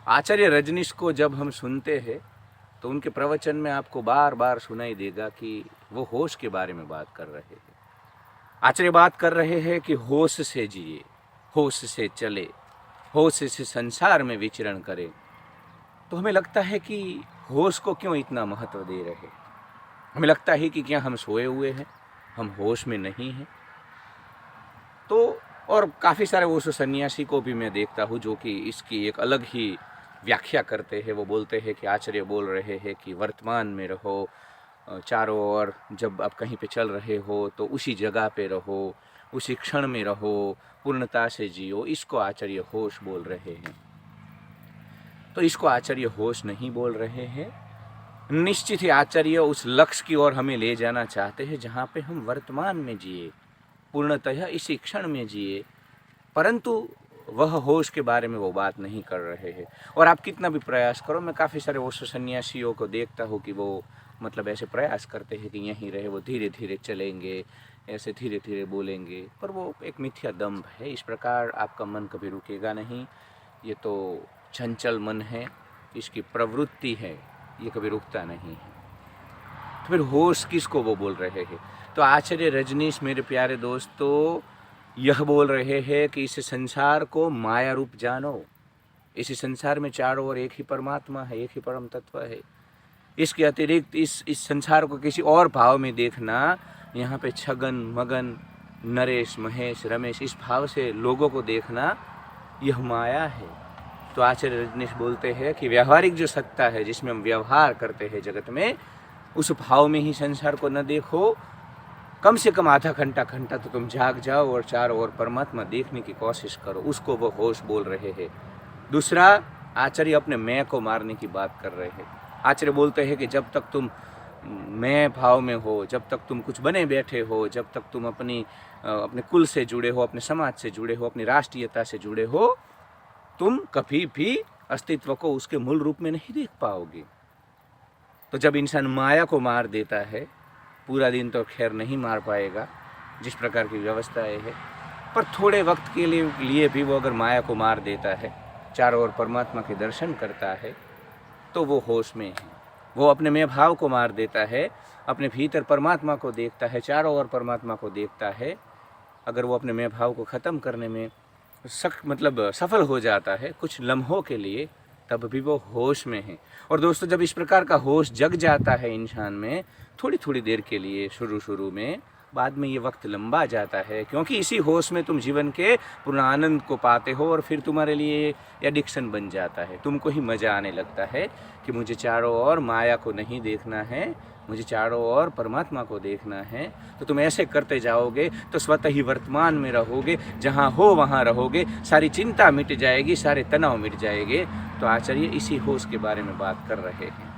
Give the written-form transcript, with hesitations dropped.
आचार्य रजनीश को जब हम सुनते हैं तो उनके प्रवचन में आपको बार बार सुनाई देगा कि वो होश के बारे में बात कर रहे हैं। आचार्य बात कर रहे हैं कि होश से जिए, होश से चले, होश से संसार में विचरण करें। तो हमें लगता है कि होश को क्यों इतना महत्व दे रहे हैं। हमें लगता है कि क्या हम सोए हुए हैं, हम होश में नहीं हैं। तो और काफ़ी सारे ओशो सन्यासी को भी मैं देखता हूँ जो कि इसकी एक अलग ही व्याख्या करते हैं। वो बोलते हैं कि आचार्य बोल रहे हैं कि वर्तमान में रहो, चारों ओर जब आप कहीं पे चल रहे हो तो उसी जगह पे रहो, उसी क्षण में रहो, पूर्णता से जियो। इसको आचार्य होश बोल रहे हैं। तो इसको आचार्य होश नहीं बोल रहे हैं। निश्चित ही आचार्य उस लक्ष्य की ओर हमें ले जाना चाहते हैं जहाँ पे हम वर्तमान में जिए, पूर्णतः इसी क्षण में जिए, परंतु वह होश के बारे में वो बात नहीं कर रहे हैं। और आप कितना भी प्रयास करो, मैं काफ़ी सारे ओशो सन्यासियों को देखता हूँ कि वो मतलब ऐसे प्रयास करते हैं कि यहीं रहे, वो धीरे धीरे चलेंगे, ऐसे धीरे धीरे बोलेंगे, पर वो एक मिथ्या दम्भ है। इस प्रकार आपका मन कभी रुकेगा नहीं। ये तो चंचल मन है, इसकी प्रवृत्ति है, ये कभी रुकता नहीं है। तो फिर होश किसको वो बोल रहे हैं? तो आचार्य रजनीश मेरे प्यारे दोस्तों यह बोल रहे हैं कि इस संसार को माया रूप जानो। इस संसार में चारों ओर एक ही परमात्मा है, एक ही परम तत्व है। इसके अतिरिक्त इस संसार को किसी और भाव में देखना, यहाँ पे छगन मगन नरेश महेश रमेश इस भाव से लोगों को देखना, यह माया है। तो आचार्य रजनीश बोलते हैं कि व्यवहारिक जो सत्ता है जिसमें हम व्यवहार करते हैं जगत में, उस भाव में ही संसार को न देखो। कम से कम आधा घंटा तो तुम जाग जाओ और चारों ओर परमात्मा देखने की कोशिश करो। उसको वो होश बोल रहे हैं। दूसरा, आचार्य अपने मैं को मारने की बात कर रहे हैं। आचार्य बोलते हैं कि जब तक तुम मैं भाव में हो, जब तक तुम कुछ बने बैठे हो, जब तक तुम अपने कुल से जुड़े हो, अपने समाज से जुड़े हो, अपनी राष्ट्रीयता से जुड़े हो, तुम कभी भी अस्तित्व को उसके मूल रूप में नहीं देख पाओगे। तो जब इंसान माया को मार देता है, पूरा दिन तो खैर नहीं मार पाएगा जिस प्रकार की व्यवस्थाएं है, पर थोड़े वक्त के लिए भी वो अगर माया को मार देता है, चारों ओर परमात्मा के दर्शन करता है, तो वो होश में है। वो अपने मैं भाव को मार देता है, अपने भीतर परमात्मा को देखता है, चारों ओर परमात्मा को देखता है। अगर वो अपने मैं भाव को ख़त्म करने में सफल हो जाता है कुछ लम्हों के लिए, तब भी वो होश में है। और दोस्तों, जब इस प्रकार का होश जग जाता है इंसान में, थोड़ी देर के लिए शुरू में, बाद में ये वक्त लंबा जाता है, क्योंकि इसी होश में तुम जीवन के पूर्ण आनंद को पाते हो और फिर तुम्हारे लिए एडिक्शन बन जाता है। तुमको ही मज़ा आने लगता है कि मुझे चारों ओर माया को नहीं देखना है, मुझे चारों ओर परमात्मा को देखना है। तो तुम ऐसे करते जाओगे तो स्वतः ही वर्तमान में रहोगे, जहाँ हो वहाँ रहोगे, सारी चिंता मिट जाएगी, सारे तनाव मिट जाएंगे। तो आचार्य इसी होश के बारे में बात कर रहे हैं।